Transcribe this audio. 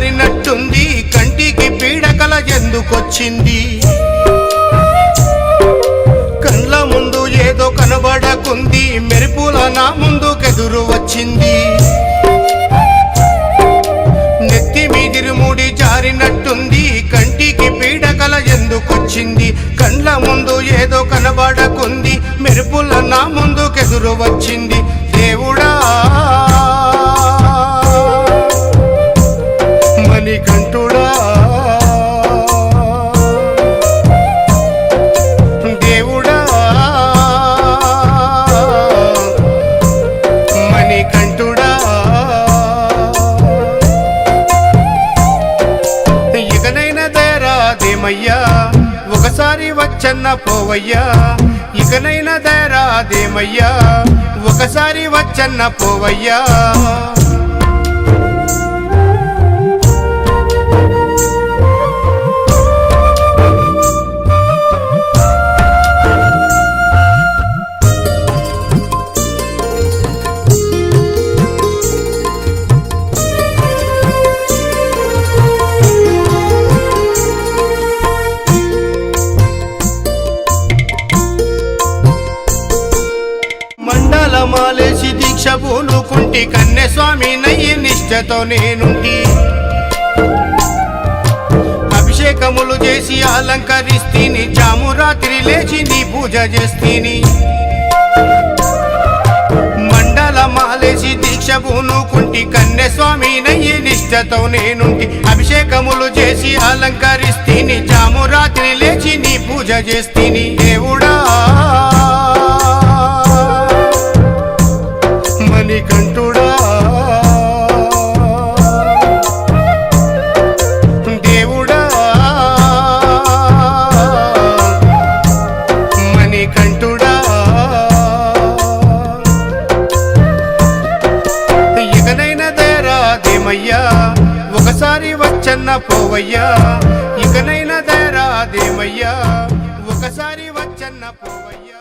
జారినట్టుంది కంటికి పీడకల ఎందుకొచ్చింది కండ్ల ముందు ఏదో కనబడకుంది మెరుపుల నా ముందుకెదురు వచ్చింది నెత్తి మీదిరుముడి జారినట్టుంది కంటికి పీడకల ఎందుకొచ్చింది కండ్ల ముందు ఏదో కనబడకుంది మెరుపుల నా ముందుకెదురు వచ్చింది దేవుడా మణికంఠుడా దేవుడా మణికంఠుడా ఇకనైనా దయరాదేమయ్యా ఒకసారి వచ్చన్న పోవయ్యా ఇకనైనా దయరాదేమయ్యా ఒకసారి వచ్చన్న పోవయ్యా మాలేసి దీక్ష పూనుకుంటి కన్యస్వామి నయ్యి నిష్ఠతో నేనుంటి అభిషేకములు చేసి అలంకరిస్తీని జాము రాత్రి లేచి నీ పూజ చేస్తీని మండల మాలేసి దీక్ష పూనుకుంటి కన్యస్వామి నయ్యి నిష్ఠతో నేనుంటి అభిషేకములు చేసి అలంకరిస్తీని జాము రాత్రి లేచి నీ పూజ చేస్తీని దేవుడా మణికంఠుడా దేవుడా మణికంఠుడా ఇకనైనా దయరాదేమయ్యా ఒకసారి వచ్చన్న పోవయ్యా ఇకనైనా దయరాదేమయ్యా ఒకసారి వచ్చన్న పోవయ్యా